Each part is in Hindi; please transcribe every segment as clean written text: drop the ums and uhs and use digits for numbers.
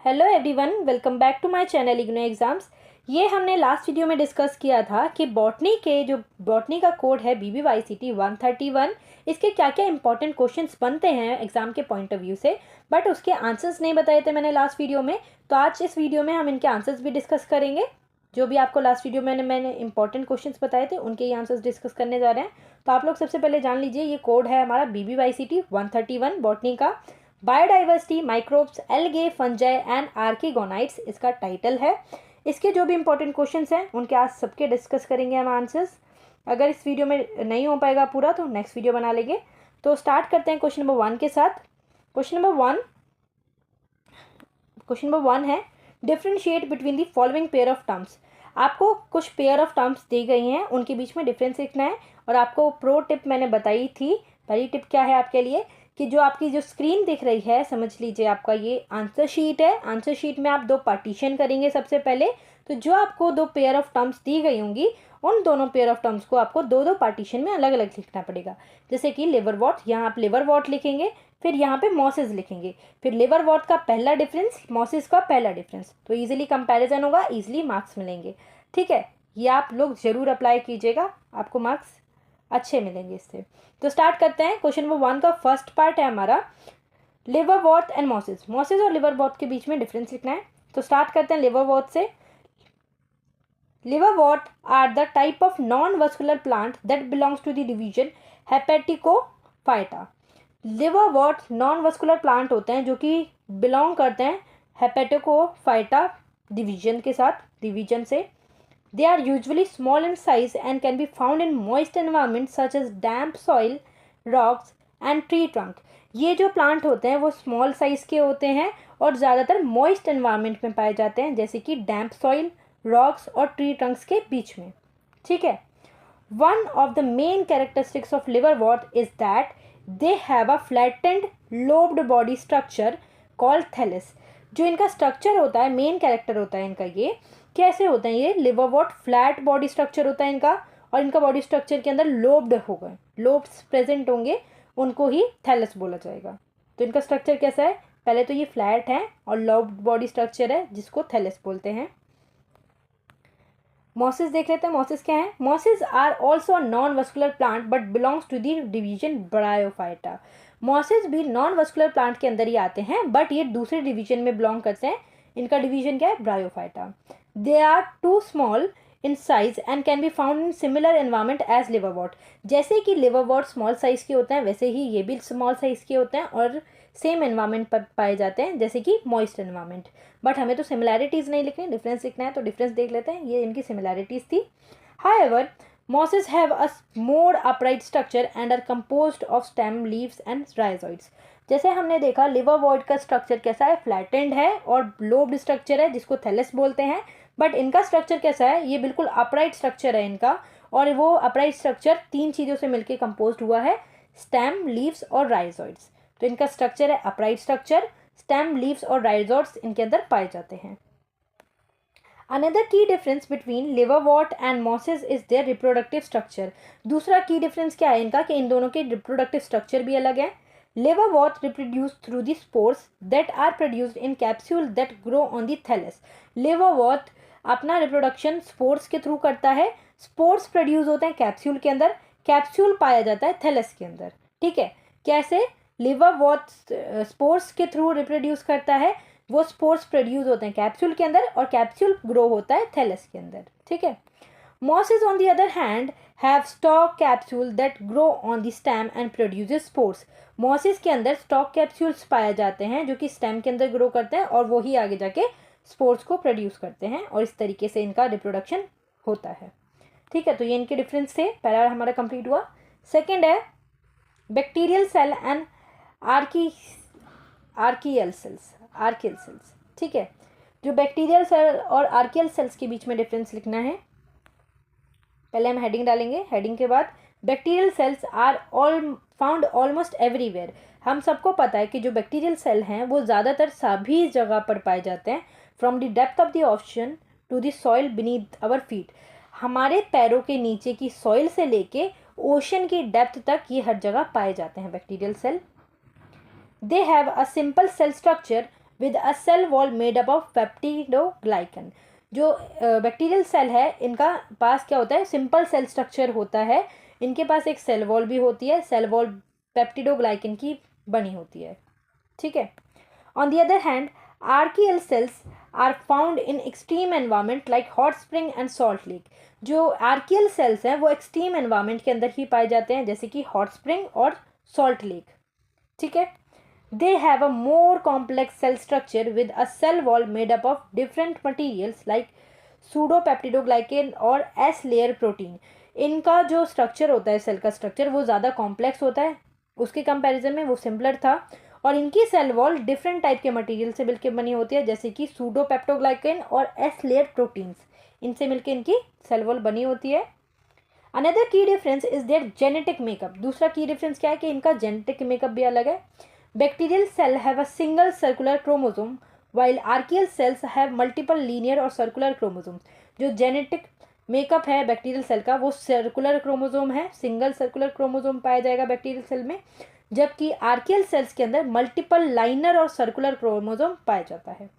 Hello everyone, welcome back to my channel IGNOU exams. ये हमने लास्ट वीडियो में डिस्कस किया था कि बॉटनी का कोड है BBYCT 131। इसके क्या क्या इंपॉर्टेंट क्वेश्चंस बनते हैं एग्जाम के पॉइंट ऑफ व्यू से, बट उसके आंसर्स नहीं बताए थे मैंने लास्ट वीडियो में। तो आज इस वीडियो में हम इनके आंसर्स भी डिस्कस करेंगे। जो भी आपको लास्ट वीडियो में मैंने इंपॉर्टेंट क्वेश्चंस बताए थे उनके ही आंसर्स डिस्कस करने जा रहे हैं। तो आप लोग सबसे पहले जान लीजिए, ये कोड है हमारा BBYCT 131 बॉटनी का। Biodiversity, microbes, algae, fungi and archegoniates इसका टाइटल है। इसके जो भी इंपॉर्टेंट क्वेश्चंस हैं उनके आज सबके डिस्कस करेंगे हम आंसर्स। अगर इस वीडियो में नहीं हो पाएगा पूरा तो नेक्स्ट वीडियो बना लेंगे। तो स्टार्ट करते हैं क्वेश्चन नंबर 1 के साथ। क्वेश्चन नंबर वन है, differentiate between the following pair of terms. आपको कुछ पेयर ऑफ टर्म्स दी गई हैं, उनके बीच में डिफरेंस लिखना है। और आपको प्रो टिप मैंने बताई थी। पहली टिप क्या है आपके लिए कि जो आपकी जो स्क्रीन दिख रही है, समझ लीजिए आपका ये आंसर शीट है। आंसर शीट में आप दो पार्टीशन करेंगे सबसे पहले। तो जो आपको दो पेयर ऑफ टर्म्स दी गई होंगी, उन दोनों पेयर ऑफ टर्म्स को आपको दो दो पार्टीशन में अलग अलग लिखना पड़ेगा। जैसे कि लिवर वॉट, यहाँ आप लिवर वॉट लिखेंगे, फिर यहाँ पे मॉसिस लिखेंगे, फिर लिवर वॉट का पहला डिफरेंस, मॉसिस का पहला डिफरेंस। तो इजीली कंपैरिजन होगा, इजीली मार्क्स मिलेंगे। ठीक है, ये आप लोग जरूर अप्लाई कीजिएगा, आपको मार्क्स अच्छे मिलेंगे इससे। तो स्टार्ट करते हैं। क्वेश्चन नंबर 1 का फर्स्ट पार्ट है हमारा liver what and mosses. Mosses और लिवर वॉट के बीच में डिफरेंस लिखना है। तो स्टार्ट करते हैं लिवर वॉट से। Liverwort are the type of non-vascular plant that belongs to the division Hepaticophyta. Liverwort non-vascular plant होते हैं जो कि belong करते हैं Hepaticophyta division के साथ, division से। They are usually small in size and can be found in moist environments such as damp soil, rocks and tree trunk. ये जो प्लांट होते हैं वो स्मॉल साइज के होते हैं और ज़्यादातर मॉइस्ट एनवायरनमेंट में पाए जाते हैं, जैसे कि डैम्प सॉइल, रॉक्स और ट्री ट्रंक्स के बीच में। ठीक है। One of the main characteristics of liverwort is that they have a flattened lobed body structure called thallus. जो इनका स्ट्रक्चर होता है, मेन कैरेक्टर होता है इनका, ये कैसे होता है, ये लिवरवॉर्ट फ्लैट बॉडी स्ट्रक्चर होता है इनका, और इनका बॉडी स्ट्रक्चर के अंदर लोब्ड होगा, लोब्स प्रेजेंट होंगे, उनको ही थैलस बोला जाएगा। तो इनका स्ट्रक्चर कैसा है, पहले तो ये फ्लैट है और लोब्ड बॉडी स्ट्रक्चर है जिसको थैलस बोलते हैं। मॉसिस देख लेते हैं, मॉसिस क्या है। Mosses are also a non vascular plant but belongs to the division bryophyta. Mosses भी नॉन वस्कुलर प्लांट के अंदर ही आते हैं, बट ये दूसरे डिवीजन में बिलोंग करते हैं। इनका डिवीजन क्या है, bryophyta. They are too small in size and can be found in similar environment as liverwort. जैसे कि लिवरवॉर्ट स्मॉल साइज के होते हैं, वैसे ही ये भी स्मॉल साइज के होते हैं और सेम एनवायरमेंट पर पाए जाते हैं, जैसे कि मॉइस्ट एनवायरमेंट। बट हमें तो सिमिलैरिटीज़ नहीं लिखनी, डिफरेंस लिखना है, तो डिफरेंस देख लेते हैं। ये इनकी सिमिलैरिटीज़ थी। However mosses have a more upright structure and are composed of stem, leaves and rhizoids. जैसे हमने देखा लिवरवॉर्ट का स्ट्रक्चर कैसा है, फ्लैटेंड है और लोब्ड स्ट्रक्चर है जिसको थैलस बोलते हैं। बट इनका स्ट्रक्चर कैसा है, ये बिल्कुल अपराइट स्ट्रक्चर है इनका, और वो अपराइट स्ट्रक्चर तीन चीज़ों से मिलकर कंपोज हुआ है, स्टेम, लीव्स और राइजोइड्स। तो इनका स्ट्रक्चर है अपराइट स्ट्रक्चर, स्टेम, लीव्स और राइजोइड्स इनके अंदर पाए जाते हैं। Another key difference between liverwort and mosses is their reproductive structure. दूसरा की डिफरेंस क्या है इनका, कि इन दोनों के रिप्रोडक्टिव स्ट्रक्चर भी अलग है। Liverwort reproduce through the spores that are produced in capsule that grow on the thallus. Liverwort अपना रिप्रोडक्शन स्पोर्स के थ्रू करता है। स्पोर्स प्रोड्यूस होते हैं कैप्सूल के अंदर, कैप्सूल पाया जाता है थैलस के अंदर। ठीक है, कैसे लिवरवॉर्ट स्पोर्स के थ्रू रिप्रोड्यूस करता है, वो स्पोर्स प्रोड्यूस होते हैं कैप्सूल के अंदर और कैप्सूल ग्रो होता है थैलस के अंदर। ठीक है। Mosses on the other hand have stock capsule that grow on the stem and produces spores. Mosses के अंदर स्टॉक कैप्सूल्स पाए जाते हैं जो कि स्टेम के अंदर ग्रो करते हैं और वो ही आगे जाके स्पोर्स को प्रोड्यूस करते हैं, और इस तरीके से इनका रिप्रोडक्शन होता है। ठीक है, तो ये इनके डिफरेंस थे। पहला हमारा कंप्लीट हुआ। सेकेंड है bacterial cell and archaeal sales. ठीक है, जो बैक्टीरियल सेल और आर्कियल सेल्स के बीच में डिफरेंस लिखना है। पहले हम हेडिंग डालेंगे, हेडिंग के बाद bacterial cells are all found almost everywhere. हम सबको पता है कि जो बैक्टीरियल सेल हैं वो ज़्यादातर सभी जगह पर पाए जाते हैं। From the depth of the ocean to the soil beneath our feet. हमारे पैरों के नीचे की सॉइल से लेके ओशन की डेप्थ तक ये हर जगह पाए जाते हैं bacterial cell. They have a simple cell structure with a cell wall made up of peptidoglycan. जो बैक्टीरियल सेल है इनका पास क्या होता है, सिंपल सेल स्ट्रक्चर होता है, इनके पास एक सेल वॉल भी होती है, सेल वॉल पेप्टिडोग्लाइकन की बनी होती है, ठीक है। On the other hand archaeal cells are found in extreme environment like hot spring and salt lake. जो आर्कियल सेल्स हैं वो एक्सट्रीम एनवायरमेंट के अंदर ही पाए जाते हैं, जैसे कि हॉट स्प्रिंग और सॉल्ट लेक, ठीक है। They have a more complex cell structure with a cell wall made up of different materials like pseudopeptidoglycan और S layer protein। इनका जो स्ट्रक्चर होता है, सेल का स्ट्रक्चर, वो ज़्यादा कॉम्प्लेक्स होता है, उसके कंपैरिजन में वो सिंपलर था। और इनकी सेल वॉल डिफरेंट टाइप के मटेरियल से मिलकर बनी होती है, जैसे कि सूडोपेप्टोग्लाइकेन और एस लेयर प्रोटीन्स, इनसे मिलकर इनकी सेल वॉल बनी होती है। Another key difference is there genetic makeup. दूसरा की डिफरेंस क्या है कि इनका जेनेटिक मेकअप भी अलग है। Bacterial cell have a single circular chromosome while archaeal cells have multiple linear और circular chromosomes। जो जेनेटिक मेकअप है बैक्टीरियल सेल का वो सर्कुलर क्रोमोसोम है, सिंगल सर्कुलर क्रोमोसोम पाया जाएगा बैक्टीरियल सेल में, जबकि आर्कियल सेल्स के अंदर मल्टीपल लाइनर और सर्कुलर क्रोमोसोम पाया जाता है।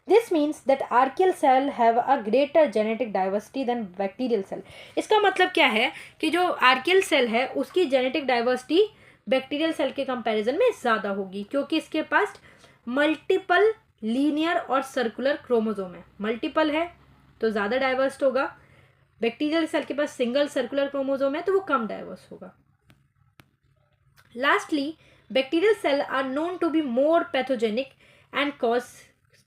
This means that archaeal cell have a greater genetic diversity than bacterial cell. इसका मतलब क्या है कि जो आर्कियल सेल है उसकी जेनेटिक डाइवर्सिटी बैक्टीरियल सेल के कंपैरिजन में ज़्यादा होगी, क्योंकि इसके पास मल्टीपल लीनियर और सर्कुलर क्रोमोसोम है। मल्टीपल है तो ज़्यादा डाइवर्स होगा, बैक्टीरियल सेल के पास सिंगल सर्कुलर क्रोमोसोम है तो वो कम डाइवर्स होगा। Lastly bacterial cell are known to be more pathogenic and cause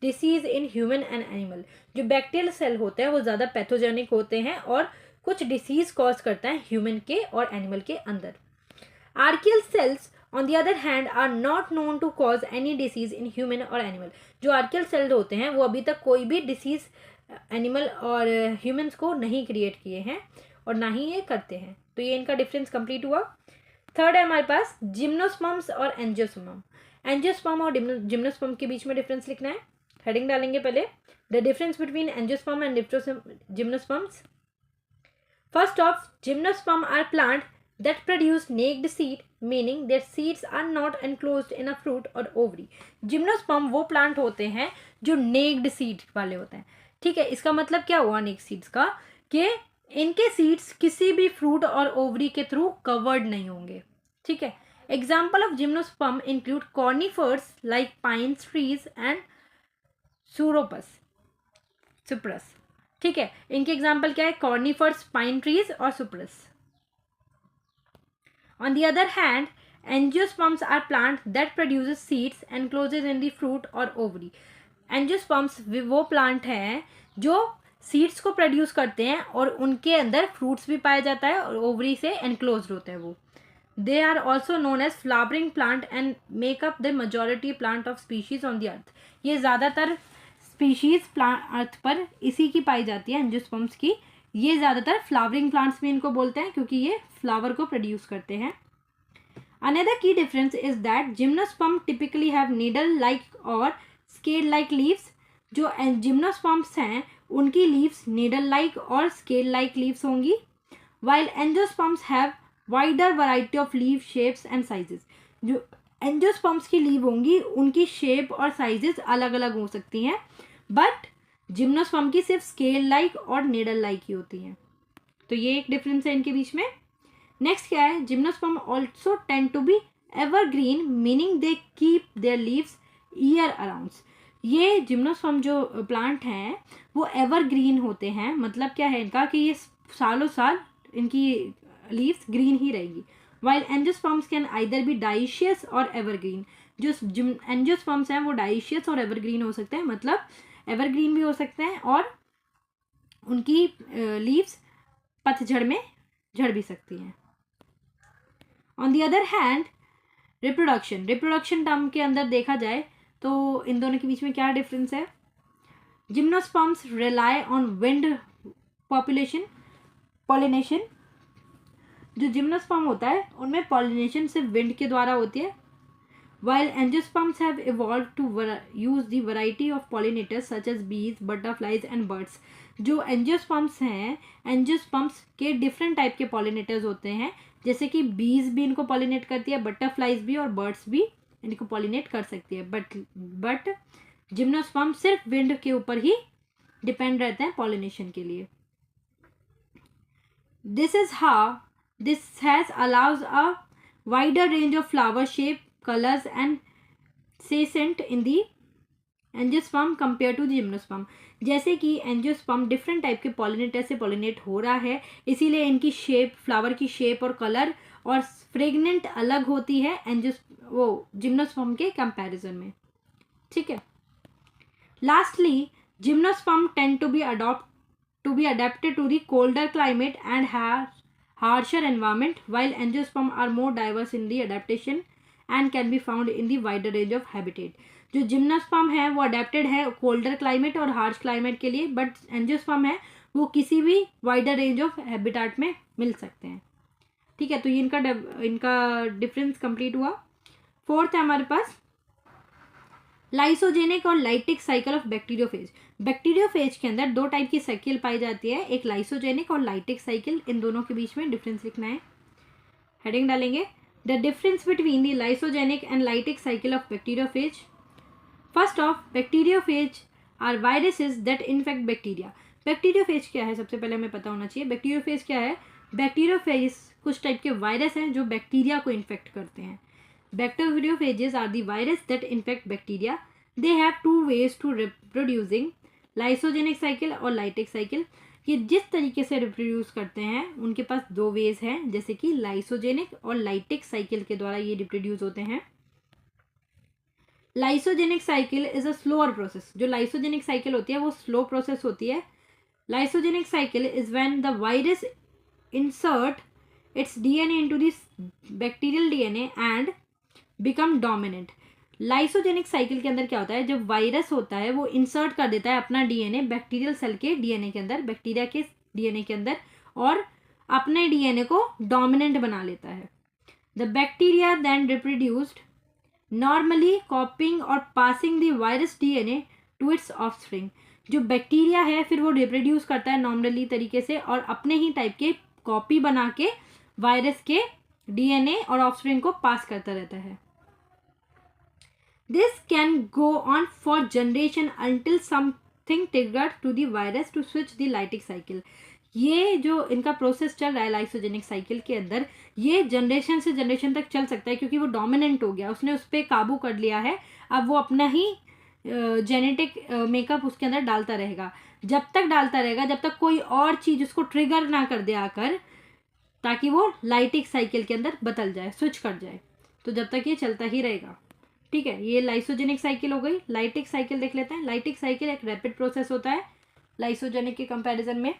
disease in human and animal. जो बैक्टीरियल सेल होते हैं वो ज़्यादा पैथोजेनिक होते हैं और कुछ डिसीज कॉज करता है ह्यूमन के और एनिमल के अंदर। Archaeal cells, on the other hand, are not known to cause any disease in human or animal। जो आर्कियल सेल होते हैं वो अभी तक कोई भी डिसीज एनिमल और ह्यूमंस को नहीं क्रिएट किए हैं और ना ही ये करते हैं। तो ये इनका डिफरेंस कंप्लीट हुआ। थर्ड है हमारे पास जिम्नोस्पर्म्स और एंजियोस्पर्म। एंजियोस्पर्म और जिम्नोस्पर्म के बीच में डिफरेंस लिखना है। हेडिंग डालेंगे पहले, the difference between angiosperm and gymnosperms. First of, gymnosperm are plant that produce naked seed, meaning their seeds are not enclosed in a fruit or ovary। Gymnosperm वो प्लांट होते हैं जो नेक्ड सीड वाले होते हैं, ठीक है। इसका मतलब क्या हुआ नेक्ड सीड्स का, कि इनके सीड्स किसी भी फ्रूट और ओवरी के थ्रू कवर्ड नहीं होंगे, ठीक है। Example of gymnosperm include conifers like pines trees and cypress, ठीक है। इनके एग्जाम्पल क्या है, कॉर्निफर्स, पाइन ट्रीज और सुप्रस। On the other hand, angiosperms are plant that produces seeds encloses in the fruit or ovary। angiosperms वो प्लांट हैं जो सीड्स को प्रोड्यूस करते हैं और उनके अंदर फ्रूट्स भी पाया जाता है और ओवरी से एनक्लोज होते हैं वो। They are also known as flowering plant and make up the majority plant of species on the earth. ये ज़्यादातर स्पीशीज अर्थ पर इसी की पाई जाती है, एंजियोस्पर्म्स की। ये ज़्यादातर फ्लावरिंग प्लांट्स भी इनको बोलते हैं क्योंकि ये फ्लावर को प्रोड्यूस करते हैं। Another key difference is that gymnosperm typically have needle like और स्केल लाइक लीव्स। जो जिम्नोस्पर्म्स हैं उनकी लीव्स नीडल लाइक और स्केल लाइक लीव्स होंगी, while angiosperms have wider variety of leave shapes and sizes. जो एंजियोस्पर्म्स की लीव होंगी उनकी शेप और साइजेस अलग अलग हो सकती हैं, बट जिम्नोस्पर्म की सिर्फ स्केल लाइक और नीडल लाइक ही होती हैं। तो ये एक डिफरेंस है इनके बीच में। नेक्स्ट क्या है, gymnosperm also tend to be evergreen, meaning they keep their leaves year around. ये जिम्नोस्पर्म जो प्लांट हैं वो एवरग्रीन होते हैं, मतलब क्या है इनका कि ये सालों साल इनकी लीव्स ग्रीन ही रहेगी। While angiosperms can either be dioecious or evergreen. जो एंजियोस्पर्म्स हैं वो डाइशियस और एवरग्रीन हो सकते हैं, मतलब एवरग्रीन भी हो सकते हैं और उनकी लीव्स पतझड़ में झड़ भी सकती हैं। On the other hand reproduction term के अंदर देखा जाए तो इन दोनों के बीच में क्या डिफरेंस है। Gymnosperms rely on wind pollination. जो जिम्नोस्पर्म होता है उनमें पॉलिनेशन सिर्फ विंड के द्वारा होती है, while angiosperms have evolved to use the variety of pollinators such as bees, butterflies and birds। जो एंजियोस्पर्म्स हैं, एंजियोस्पर्म्स के डिफरेंट टाइप के पॉलिनेटर्स होते हैं, जैसे कि बीज भी इनको पॉलिनेट करती है, बटरफ्लाइज भी और बर्ड्स भी इनको पॉलिनेट कर सकती है, बट जिम्नोस्पर्म सिर्फ विंड के ऊपर ही डिपेंड रहते हैं पॉलिनेशन के लिए. This is how this has allows a wider range of flower shape, colors and scent in the angiosperm compare to gymnosperm. जैसे कि एंजियोस्पर्म डिफरेंट टाइप के पॉलिनेटर से पॉलिनेट हो रहा है, इसीलिए इनकी शेप, फ्लावर की शेप और कलर और फ्रेगनेंट अलग होती है जिम्नोस्पर्म के कंपैरिजन में. ठीक है. Lastly gymnosperm tend to be adapted to the colder climate and harsher environment, while angiosperm are more diverse in the adaptation and can be found in the wider range of habitat. जो जिम्नोस्पर्म है वो अडेप्टेड है कोल्डर क्लाइमेट और हार्श क्लाइमेट के लिए, बट एंजियोस्पर्म है वो किसी भी वाइडर रेंज ऑफ हैबिटेट में मिल सकते हैं. ठीक है. तो ये इनका डिफरेंस कंप्लीट हुआ. फोर्थ है हमारे पास लाइसोजेनिक और lytic cycle of bacteriophage. Bacteriophage के अंदर दो टाइप की साइकिल पाई जाती है, एक लाइसोजेनिक और लाइटिक साइकिल. इन दोनों के बीच में डिफरेंस लिखना है. हेडिंग डालेंगे the difference between the lysogenic and lytic cycle of bacteriophage. First of bacteriophage are viruses that infect bacteria. Bacteriophage क्या है सबसे पहले हमें पता होना चाहिए. बैक्टीरियोफेज क्या है? बैक्टीरियोफेज कुछ टाइप के वायरस हैं जो बैक्टीरिया को इन्फेक्ट करते हैं. Bacteriophages are the virus that infect bacteria. They have two ways to reproducing, lysogenic cycle और lytic cycle. ये जिस तरीके से रिप्रोड्यूस करते हैं उनके पास दो वेज हैं, जैसे कि लाइसोजेनिक और लाइटिक साइकिल के द्वारा ये रिप्रोड्यूस होते हैं. Lysogenic cycle is a slower process. जो लाइसोजेनिक साइकिल होती है वो स्लो प्रोसेस होती है. Lysogenic cycle is when the virus insert it's DNA into this bacterial DNA and become dominant. Lysogenic cycle के अंदर क्या होता है? जब वायरस होता है वो इंसर्ट कर देता है अपना डीएनए बैक्टीरियल सेल के डीएनए के अंदर, बैक्टीरिया के डीएनए के अंदर, और अपने डीएनए को डोमिनेंट बना लेता है. The bacteria then reproduced normally copying और passing the virus DNA to its offspring. जो बैक्टीरिया है फिर वो रिप्रोड्यूस करता है नॉर्मली तरीके से और अपने ही टाइप के कॉपी बना के वायरस के डीएनए और ऑफस्प्रिंग को पास करता रहता है. This can go on for generation until something triggered to the virus to switch the lytic cycle. ये जो इनका प्रोसेस चल रहा है लाइसोजेनिक साइकिल के अंदर, ये जनरेशन से जनरेशन तक चल सकता है क्योंकि वो डोमिनेंट हो गया, उसने उस पर काबू कर लिया है. अब वो अपना ही जेनेटिक मेकअप उसके अंदर डालता रहेगा. जब तक डालता रहेगा जब तक कोई और चीज़ उसको ट्रिगर ना कर दे आकर, ताकि वो लाइटिक साइकिल के अंदर बदल जाए, स्विच कर जाए. तो जब तक ये चलता ही रहेगा. ठीक है. ये लाइसोजेनिक साइकिल हो गई. लाइटिक साइकिल देख लेते हैं. लाइटिक साइकिल एक रैपिड प्रोसेस होता है लाइसोजेनिक के कंपैरिजन में.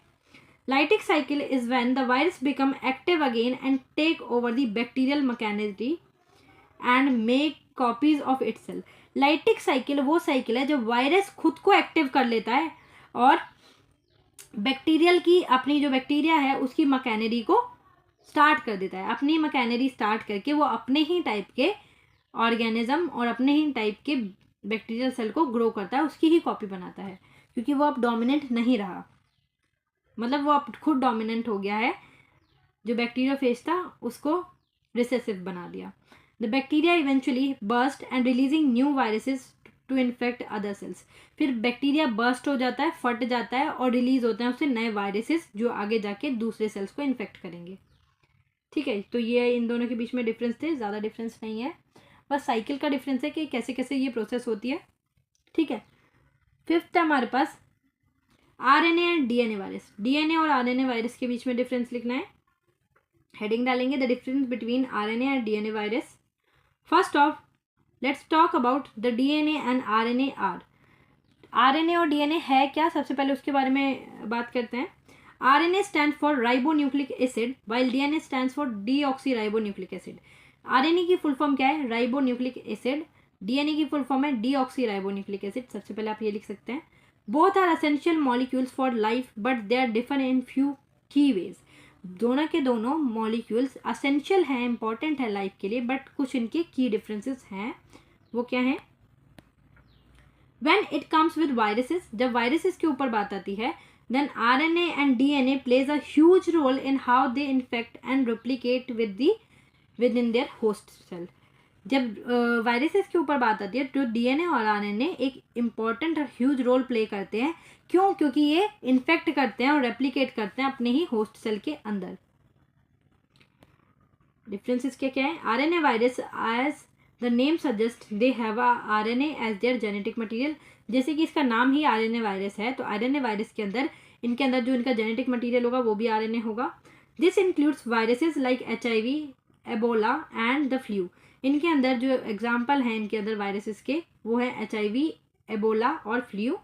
Lytic cycle is when the virus become active again and take over the bacterial mechanism and make copies of itself. Lytic cycle वो साइकिल है जब वायरस खुद को एक्टिव कर लेता है और बैक्टीरियल की अपनी जो बैक्टीरिया है उसकी मैकेनरी को स्टार्ट कर देता है. अपनी मैकेनरी स्टार्ट करके वो अपने ही टाइप के ऑर्गेनिज्म और अपने ही टाइप के बैक्टीरियल सेल को ग्रो करता है, उसकी ही कॉपी बनाता है, क्योंकि वो अब डोमिनेंट नहीं रहा. मतलब वो अब खुद डोमिनेंट हो गया है. जो बैक्टीरियोफेज था उसको रिसेसिव बना दिया. The bacteria eventually burst and releasing new viruses to infect other cells. फिर बैक्टीरिया बर्स्ट हो जाता है, फट जाता है और रिलीज होते हैं उससे नए वायरसेस जो आगे जाके दूसरे सेल्स को इन्फेक्ट करेंगे. ठीक है. तो ये इन दोनों के बीच में डिफरेंस थे, ज़्यादा डिफरेंस नहीं है, बस साइकिल का डिफरेंस है कि कैसे कैसे ये प्रोसेस होती है. ठीक है. फिफ्थ है हमारे पास RNA and DNA virus. DNA और आरएनए वायरस के बीच में डिफरेंस लिखना है. हेडिंग डालेंगे the difference between RNA and DNA virus. First of let's talk about the DNA and RNA are. RNA और डीएनए है क्या, सबसे पहले उसके बारे में बात करते हैं. RNA stand for ribonucleic acid while DNA stands for deoxyribonucleic acid. RNA की फुल फॉर्म क्या है? Ribonucleic acid. डीएनए की फुल फॉर्म है डीऑक्सीराइबोन्यूक्लिक एसिड. सबसे पहले आप ये लिख सकते हैं. Both are essential molecules for life but they are differ in few key ways. दोनों के दोनों मॉलिक्यूल्स असेंशियल हैं, इंपॉर्टेंट है लाइफ के लिए, बट कुछ इनके की डिफरेंसेस हैं. वो क्या हैं? When it comes with viruses, जब वायरसेस के ऊपर बात आती है, then RNA and DNA plays a huge role in how they infect and replicate within their host cell. जब वायरसेस के ऊपर बात आती है तो डीएनए और आरएनए एक इम्पॉर्टेंट और ह्यूज रोल प्ले करते हैं। क्यों? क्योंकि ये इन्फेक्ट करते हैं और रेप्लिकेट करते हैं अपने ही होस्ट सेल के अंदर। डिफरेंसेस क्या क्या है? RNA virus, as the name suggest, they have RNA as their genetic material. जैसे कि इसका नाम ही आरएनए वायरस है, तो आरएनए वायरस के अंदर इनके अंदर जो इनका जेनेटिक मटेरियल होगा वो भी आरएनए होगा। This includes viruses like HIV, Ebola and the flu. इनके अंदर जो एग्जाम्पल हैं इनके अंदर वायरसेस के, वो है HIV, एबोला और flu.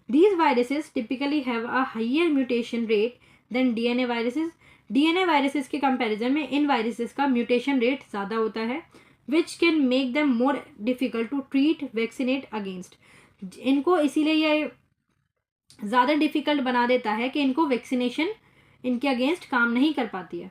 These viruses typically have a higher mutation rate than DNA viruses. DNA viruses के कंपैरिजन में इन वायरसेस का म्यूटेशन रेट ज़्यादा होता है, which can make them more difficult to treat, vaccinate against. इनको इसीलिए ये ज़्यादा डिफिकल्ट बना देता है कि इनको वैक्सीनेशन इनके अगेंस्ट काम नहीं कर पाती है।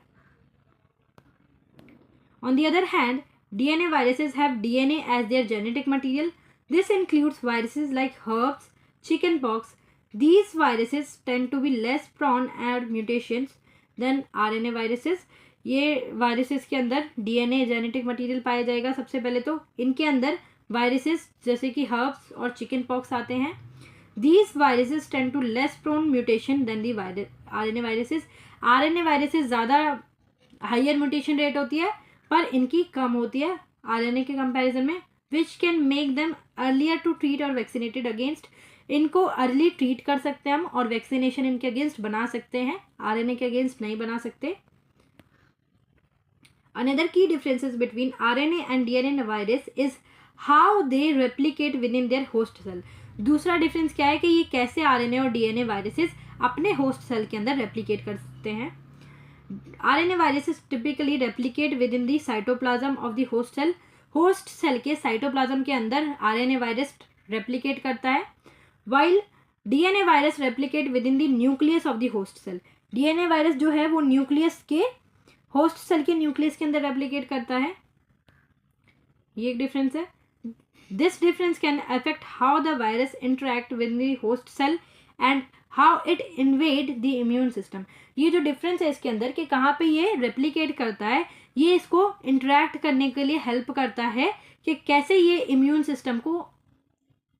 On the other hand, DNA viruses have DNA as their genetic material. This includes viruses like herpes, chickenpox. These viruses tend to be less prone to mutations than RNA viruses. ये वायरसेस के अंदर DNA जेनेटिक मटेरियल पाया जाएगा। सबसे पहले तो इनके अंदर वायरसेस जैसे कि हर्ब्स और चिकन पॉक्स आते हैं। These viruses tend to less prone mutation than the RNA viruses. RNA viruses ज़्यादा हायर म्यूटेशन रेट होती है पर इनकी कम होती है आरएनए के कंपैरिजन में, which can make them earlier to treat or vaccinated against. इनको अर्ली ट्रीट कर सकते हैं हम और वैक्सीनेशन इनके अगेंस्ट बना सकते हैं, आरएनए के अगेंस्ट नहीं बना सकते। Another key differences between RNA and DNA virus is how they replicate within their host cell. दूसरा डिफरेंस क्या है कि ये कैसे आरएनए और डीएनए वायरसेस अपने होस्ट सेल के अंदर रेप्लिकेट कर सकते हैं। RNA viruses typically replicate within the cytoplasm of the host cell. Host cell के साइटोप्लाज्म के अंदर RNA वायरस रेप्लिकेट करता है, while DNA virus replicate within the nucleus of the host cell. DNA virus जो है वो न्यूक्लियस के, होस्ट सेल के न्यूक्लियस के अंदर रेप्लिकेट करता है। ये एक डिफरेंस है। This difference can affect how the virus interact with the host cell and how it invade the immune system. ये जो डिफरेंस है इसके अंदर कि कहाँ पे ये रेप्लिकेट करता है, ये इसको इंटरेक्ट करने के लिए हेल्प करता है कि कैसे ये इम्यून सिस्टम को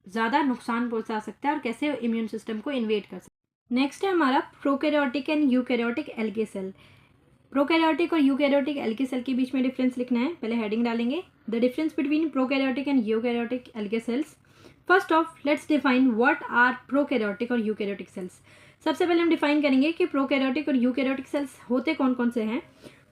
ज़्यादा नुकसान पहुंचा सकता है और कैसे इम्यून सिस्टम को इन्वेड कर सकता है। नेक्स्ट है हमारा prokaryotic and eukaryotic algae cell. Prokaryotic और यूकैरियोटिक एल्गे सेल के बीच में डिफरेंस लिखना है। पहले हेडिंग डालेंगे, the difference between prokaryotic and eukaryotic algae cells. First of let's define what are prokaryotic और यूकैरियोटिक सेल्स। सबसे पहले हम डिफाइन करेंगे कि प्रोकैरियोटिक और यूकैरियोटिक सेल्स होते कौन कौन से हैं।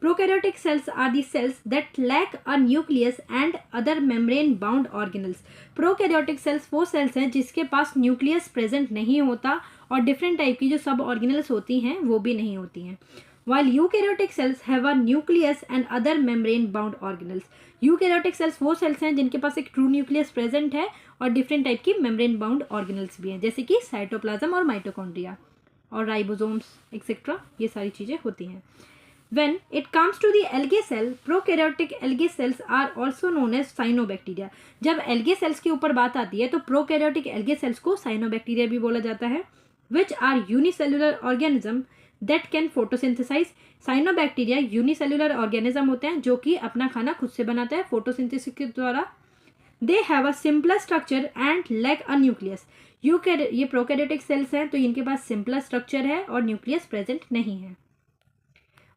Prokaryotic cells are the cells that lack a nucleus and other membrane bound organelles. Prokaryotic cells वो सेल्स हैं जिसके पास न्यूक्लियस प्रेजेंट नहीं होता और डिफरेंट टाइप की जो सब ऑर्गेनल्स होती हैं वो भी नहीं होती हैं। While eukaryotic cells have a nucleus and other membrane bound organelles. Eukaryotic cells वो सेल्स हैं जिनके पास एक ट्रू न्यूक्लियस प्रेजेंट है और डिफरेंट टाइप की मेम्ब्रेन बाउंड ऑर्गेनल्स भी हैं, जैसे कि साइटोप्लाज्म और माइटोकॉन्ड्रिया और राइबोसोम्स एक्सेट्रा, ये सारी चीज़ें होती हैं। When it comes to the algae cell, prokaryotic algae cells are also known as cyanobacteria. जब algae cells के ऊपर बात आती है तो prokaryotic algae cells को cyanobacteria भी बोला जाता है, which are unicellular organism that can photosynthesize. Cyanobacteria unicellular organism होते हैं जो कि अपना खाना खुद से बनाता है फोटोसिंथेसिस के द्वारा। They have a simpler structure and lack a nucleus. ये प्रोकैरियोटिक सेल्स हैं तो इनके पास सिंपलर स्ट्रक्चर है और न्यूक्लियस प्रेजेंट नहीं है।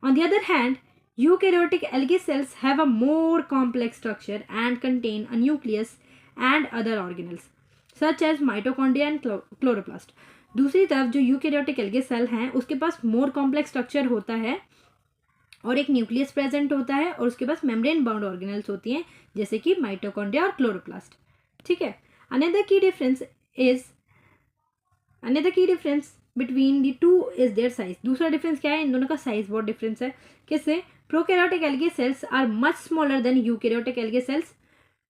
On the other hand eukaryotic algae cells have a more complex structure and contain a nucleus and other organelles such as mitochondria and chloroplast. दूसरी तरफ जो यूकैरियोटिक एल्गे सेल हैं उसके पास मोर कॉम्प्लेक्स स्ट्रक्चर होता है और एक न्यूक्लियस प्रेजेंट होता है और उसके पास मेम्ब्रेन बाउंड ऑर्गेनल्स होती हैं जैसे कि माइटोकॉन्ड्रिया और क्लोरोप्लास्ट। ठीक है। Another key difference between the two is their size. दूसरा डिफरेंस क्या है, इन दोनों का साइज बहुत डिफरेंस है। किससे? Prokaryotic algae cells are much smaller than eukaryotic algae cells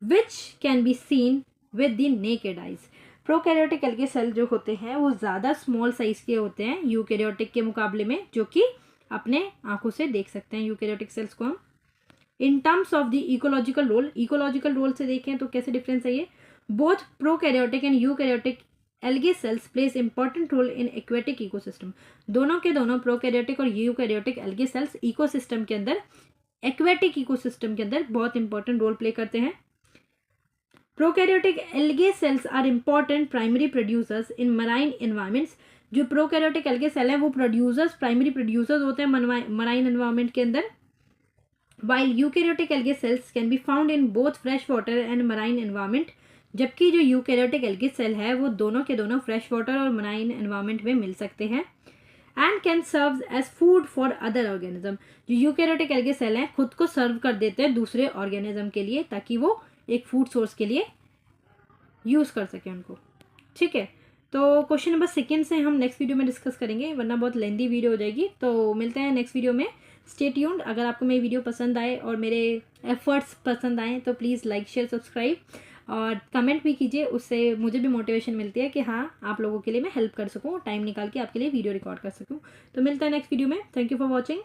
which can be seen with the naked eyes. Prokaryotic algae cell जो होते हैं वो ज़्यादा स्मॉल साइज के होते हैं यूकैरियोटिक के मुकाबले में, जो कि अपने आंखों से देख सकते हैं यूकैरियोटिक सेल्स को हम। In terms of the ecological role से देखें तो कैसे डिफरेंस है ये। Both prokaryotic and eukaryotic algae cells plays important role in aquatic ecosystem. दोनों के दोनों प्रोकैरियोटिक और यूकैरियोटिक एल्गे सेल्स इकोसिस्टम के अंदर, एक्वेटिक इकोसिस्टम के अंदर बहुत इंपॉर्टेंट रोल प्ले करते हैं। Prokaryotic algae cells are important primary producers in marine environments. जो प्रोकैरियोटिक एल्गे सेल हैं वो प्रोड्यूसर्स, प्राइमरी प्रोड्यूसर्स होते हैं मराइन एनवायरमेंट के अंदर। While eukaryotic algae cells can be found in both fresh water and marine environment. जबकि जो यूकैरियोटिक एल्गे सेल है वो दोनों के दोनों फ्रेश वाटर और मराइन एनवायरमेंट में मिल सकते हैं। And can serve as food for other organism. जो यूकैरियोटिक एल्गे सेल हैं खुद को सर्व कर देते हैं दूसरे ऑर्गेनिज्म के लिए, ताकि वो एक फूड सोर्स के लिए यूज़ कर सकें उनको। ठीक है, तो क्वेश्चन नंबर 2 से हम नेक्स्ट वीडियो में डिस्कस करेंगे, वरना बहुत लेंदी वीडियो हो जाएगी। तो मिलते हैं नेक्स्ट वीडियो में। Stay tuned. अगर आपको मेरी वीडियो पसंद आए और मेरे एफर्ट्स पसंद आए तो प्लीज़ लाइक शेयर सब्सक्राइब और कमेंट भी कीजिए, उससे मुझे भी मोटिवेशन मिलती है कि हाँ आप लोगों के लिए मैं हेल्प कर सकूँ, टाइम निकाल के आपके लिए वीडियो रिकॉर्ड कर सकूँ। तो मिलता है नेक्स्ट वीडियो में। Thank you for watching.